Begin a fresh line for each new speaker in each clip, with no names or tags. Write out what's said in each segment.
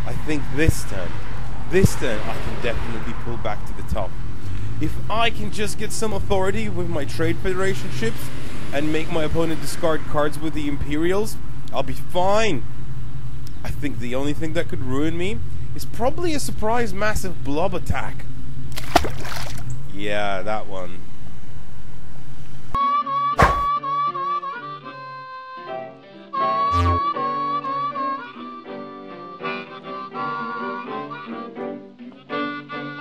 I think this turn I can definitely pull back to the top. If I can just get some authority with my Trade Federation ships and make my opponent discard cards with the Imperials, I'll be fine. I think the only thing that could ruin me is probably a surprise massive blob attack. Yeah, that one.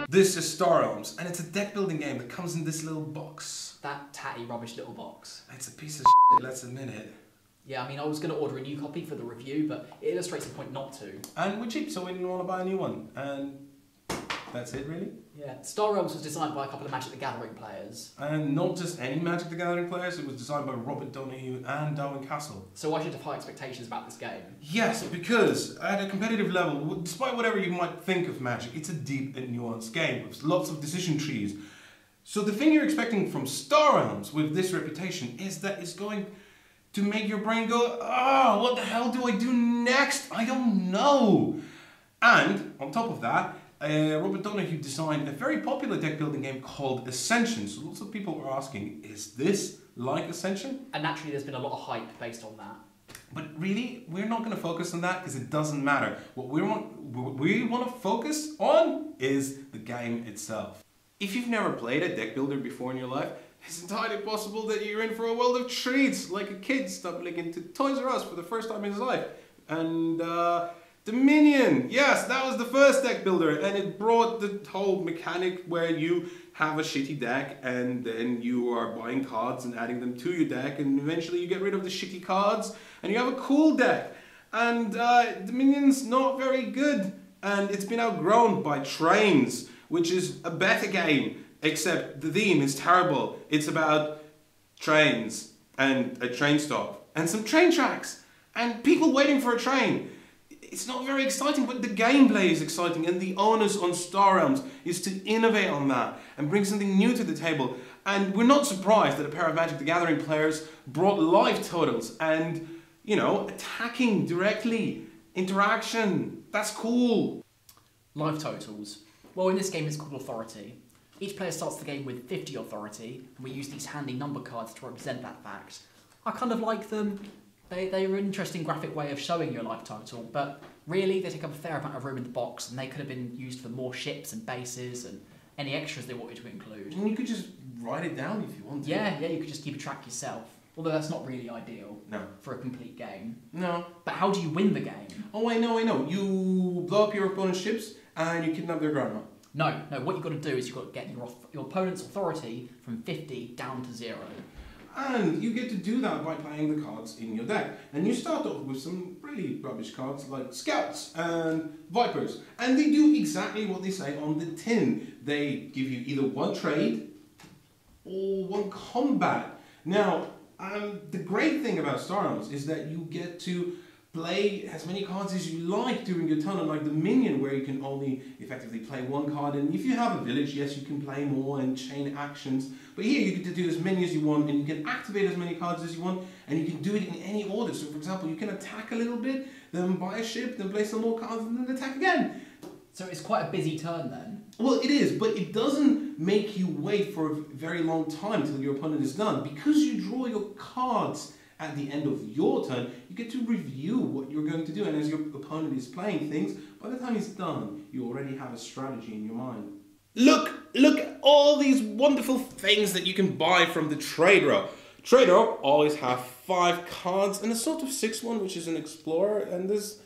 This is Star Realms, and it's a deck building game that comes in this little box.
That tatty rubbish little box.
It's a piece of shit, let's admit it.
Yeah, I mean, I was going to order a new copy for the review, but it illustrates the point not to.
And we're cheap, so we didn't want to buy a new one. And that's it, really?
Yeah, Star Realms was designed by a couple of Magic the Gathering players.
And not just any Magic the Gathering players, it was designed by Robert Donahue and Darwin Castle.
So I should have high expectations about this game.
Yes, because at a competitive level, despite whatever you might think of Magic, it's a deep and nuanced game with lots of decision trees. So the thing you're expecting from Star Realms with this reputation is that it's going to make your brain go, oh, what the hell do I do next? I don't know. And on top of that, Robert Donahue designed a very popular deck building game called Ascension. So lots of people are asking, is this like Ascension?
And naturally there's been a lot of hype based on that.
But really, we're not going to focus on that because it doesn't matter. What we want to focus on is the game itself. If you've never played a deck builder before in your life, it's entirely possible that you're in for a world of treats, like a kid stumbling into Toys R Us for the first time in his life. And Dominion, yes, that was the first deck builder, and it brought the whole mechanic where you have a shitty deck and then you are buying cards and adding them to your deck, and eventually you get rid of the shitty cards and you have a cool deck. And Dominion's not very good, and it's been outgrown by Trains, which is a better game, except the theme is terrible. It's about trains and a train stop and some train tracks and people waiting for a train. It's not very exciting, but the gameplay is exciting, and the onus on Star Realms is to innovate on that and bring something new to the table. And we're not surprised that a pair of Magic the Gathering players brought life totals and, you know, attacking directly, interaction. That's cool.
Life totals. Well, in this game it's called Authority. Each player starts the game with 50 authority, and we use these handy number cards to represent that fact. I kind of like them. They are an interesting graphic way of showing your life total, but really they take up a fair amount of room in the box, and they could have been used for more ships and bases and any extras they wanted to include.
And you could just write it down if you want to.
Yeah, you could just keep a track yourself. Although that's not really ideal for a complete game.
No.
But how do you win the game?
Oh, I know. You blow up your opponent's ships and you kidnap their grandma.
No, what you've got to do is you've got to get your opponent's authority from 50 down to 0.
And you get to do that by playing the cards in your deck. And you start off with some really rubbish cards like Scouts and Vipers. And they do exactly what they say on the tin. They give you either one trade or one combat. Now, the great thing about Star Realms is that you get to play as many cards as you like during your turn, unlike Dominion, where you can only effectively play one card. And if you have a village, yes, you can play more and chain actions. But here you get to do as many as you want, and you can activate as many cards as you want, and you can do it in any order. So, for example, you can attack a little bit, then buy a ship, then play some more cards, and then attack again.
So it's quite a busy turn then?
Well, it is, but it doesn't make you wait for a very long time till your opponent is done. Because you draw your cards at the end of your turn, you get to review what you're going to do, and as your opponent is playing things, by the time he's done, you already have a strategy in your mind. Look at all these wonderful things that you can buy from the trade row. Trade row always have 5 cards and a sort of 6th one, which is an explorer, and there's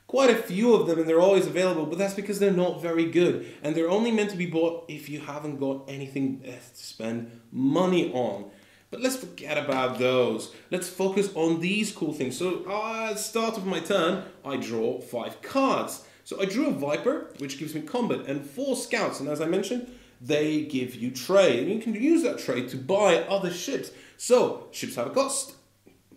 quite a few of them and they're always available, but that's because they're not very good, and they're only meant to be bought if you haven't got anything to spend money on. But let's forget about those. Let's focus on these cool things. So at the start of my turn, I draw 5 cards. So I drew a Viper, which gives me combat, and 4 Scouts. And as I mentioned, they give you trade. And you can use that trade to buy other ships. So ships have a cost.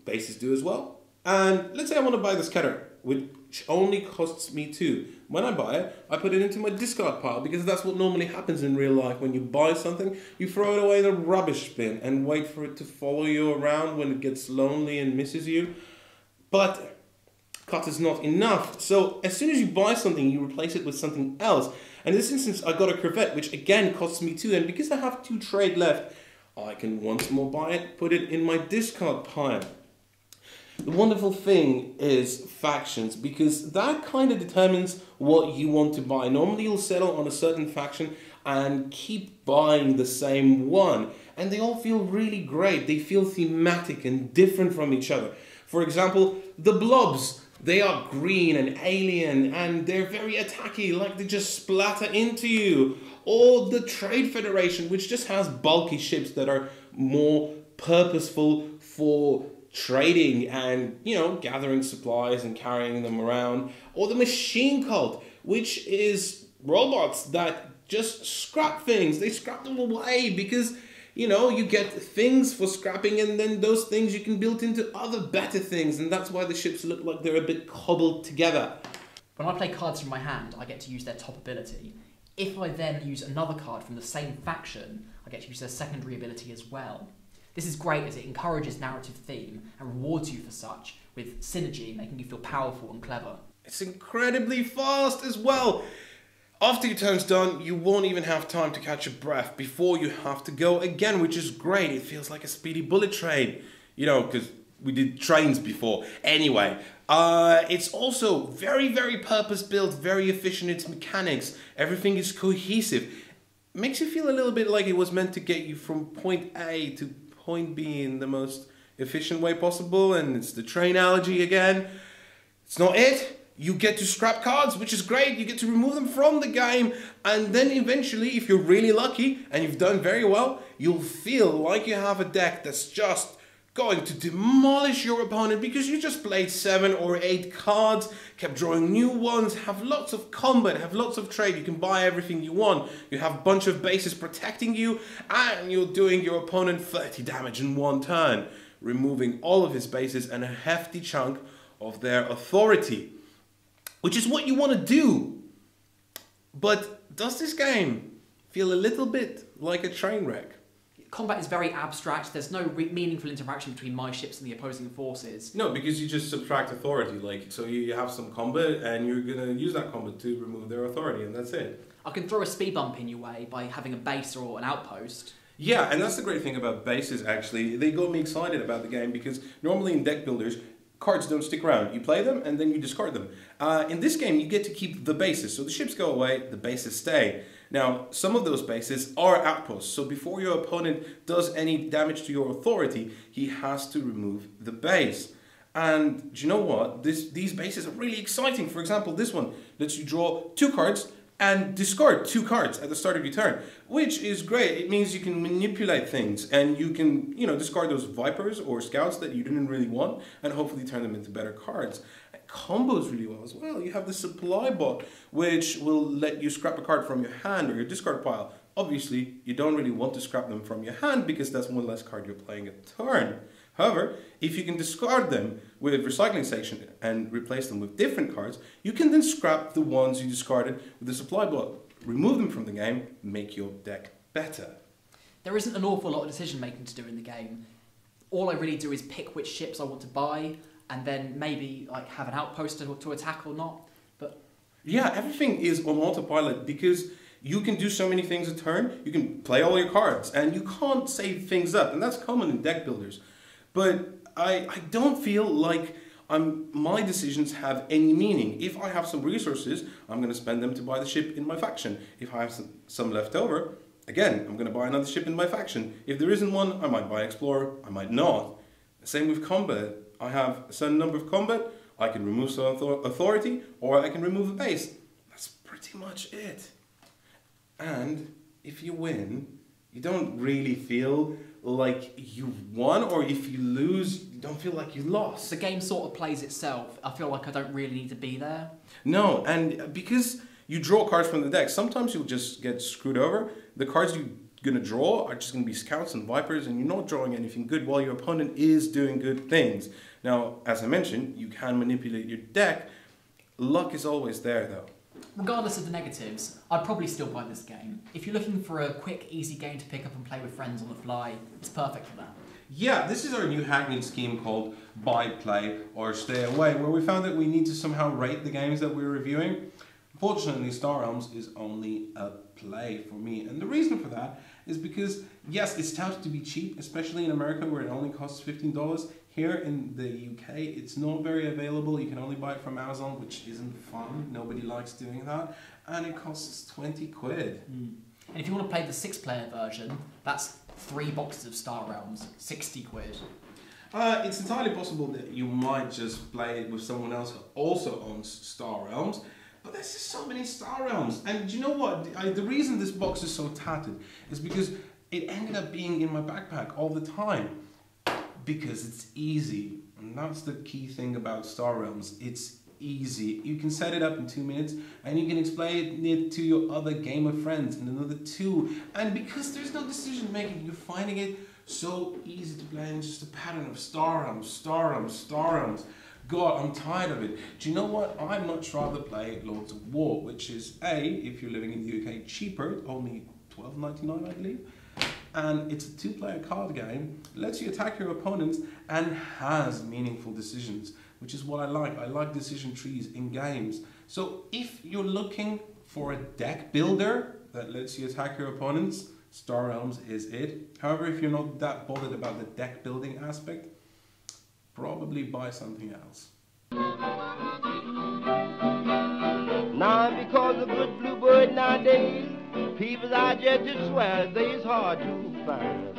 Bases do as well. And let's say I want to buy this cutter, which only costs me 2. When I buy it, I put it into my discard pile, because that's what normally happens in real life. When you buy something, you throw it away in the rubbish bin and wait for it to follow you around when it gets lonely and misses you. But cut is not enough. So as soon as you buy something, you replace it with something else. And in this instance, I got a Corvette, which again costs me 2. And because I have 2 trade left, I can once more buy it, put it in my discard pile. The wonderful thing is factions, because that kind of determines what you want to buy. Normally you'll settle on a certain faction and keep buying the same one. And they all feel really great. They feel thematic and different from each other. For example, the Blobs. They are green and alien and they're very attacky, like they just splatter into you. Or the Trade Federation, which just has bulky ships that are more purposeful for trading and, you know, gathering supplies and carrying them around. Or the Machine Cult, which is robots that just scrap things. They scrap them away because, you know, you get things for scrapping and then those things you can build into other better things, and that's why the ships look like they're a bit cobbled together.
When I play cards from my hand, I get to use their top ability. If I then use another card from the same faction, I get to use their secondary ability as well. This is great as it encourages narrative theme and rewards you for such, with synergy making you feel powerful and clever.
It's incredibly fast as well. After your turn's done, you won't even have time to catch your breath before you have to go again, which is great. It feels like a speedy bullet train, you know, because we did trains before. Anyway, it's also very, very purpose-built, very efficient in its mechanics. Everything is cohesive. Makes you feel a little bit like it was meant to get you from point A to point B in the most efficient way possible, and it's the train analogy again. It's not it. You get to scrap cards, which is great. You get to remove them from the game. And then eventually, if you're really lucky and you've done very well, you'll feel like you have a deck that's just going to demolish your opponent because you just played 7 or 8 cards, kept drawing new ones, have lots of combat, have lots of trade. You can buy everything you want. You have a bunch of bases protecting you, and you're doing your opponent 30 damage in 1 turn, removing all of his bases and a hefty chunk of their authority. Which is what you want to do. But does this game feel a little bit like a train wreck?
Combat is very abstract. There's no meaningful interaction between my ships and the opposing forces.
No, because you just subtract authority. Like, so you have some combat and you're going to use that combat to remove their authority, and that's it.
I can throw a speed bump in your way by having a base or an outpost.
Yeah, and that's the great thing about bases, actually. They got me excited about the game because normally in deck builders, cards don't stick around. You play them and then you discard them. In this game, you get to keep the bases. So the ships go away, the bases stay. Now, some of those bases are outposts. So before your opponent does any damage to your authority, he has to remove the base. And do you know what? These bases are really exciting. For example, this one lets you draw 2 cards and discard 2 cards at the start of your turn, which is great. It means you can manipulate things and you can, you know, discard those Vipers or Scouts that you didn't really want and hopefully turn them into better cards. It combos really well as well. You have the Supply Bot, which will let you scrap a card from your hand or your discard pile. Obviously, you don't really want to scrap them from your hand because that's one less card you're playing a turn. However, if you can discard them with a recycling section and replace them with different cards, you can then scrap the ones you discarded with the Supply Bot, remove them from the game, make your deck better.
There isn't an awful lot of decision making to do in the game. All I really do is pick which ships I want to buy and then maybe like have an outpost to attack or not. But
yeah, everything is on autopilot because you can do so many things a turn. You can play all your cards and you can't save things up, and that's common in deck builders. But I don't feel like my decisions have any meaning. If I have some resources, I'm going to spend them to buy the ship in my faction. If I have some left over, again, I'm going to buy another ship in my faction. If there isn't one, I might buy Explorer, I might not. Same with combat. I have a certain number of combat, I can remove some authority, or I can remove a base. That's pretty much it. And if you win, you don't really feel like you've won, or if you lose, you don't feel like you lost.
The game sort of plays itself. I feel like I don't really need to be there.
No, and because you draw cards from the deck, sometimes you'll just get screwed over. The cards you're going to draw are just going to be Scouts and Vipers, and you're not drawing anything good while your opponent is doing good things. Now, as I mentioned, you can manipulate your deck. Luck is always there, though.
Regardless of the negatives, I'd probably still buy this game. If you're looking for a quick, easy game to pick up and play with friends on the fly, it's perfect for that.
Yeah, this is our new hackneyed scheme called Buy, Play, or Stay Away, where we found that we need to somehow rate the games that we're reviewing. Unfortunately, Star Realms is only a play for me, and the reason for that is because, yes, it's touted to be cheap, especially in America where it only costs $15. Here in the UK, it's not very available. You can only buy it from Amazon, which isn't fun. Nobody likes doing that, and it costs 20 quid.
And if you want to play the 6-player version, that's 3 boxes of Star Realms, 60 quid.
It's entirely possible that you might just play it with someone else who also owns Star Realms, but there's just so many Star Realms. And do you know what? The reason this box is so tattered is because it ended up being in my backpack all the time. Because it's easy. And that's the key thing about Star Realms. It's easy. You can set it up in 2 minutes and you can explain it to your other gamer friends in another 2. And because there's no decision making, you're finding it so easy to play in just a pattern of Star Realms, Star Realms, Star Realms. God, I'm tired of it. Do you know what? I'd much rather play Lords of War, which is if you're living in the UK, cheaper, only $12.99 I believe. And it's a 2-player card game, lets you attack your opponents, and has meaningful decisions, which is what I like. I like decision trees in games. So if you're looking for a deck builder that lets you attack your opponents, Star Realms is it. However, if you're not that bothered about the deck building aspect, probably buy something else.
Now because a good bluebird nowadays, people are just as swear they's hard to find.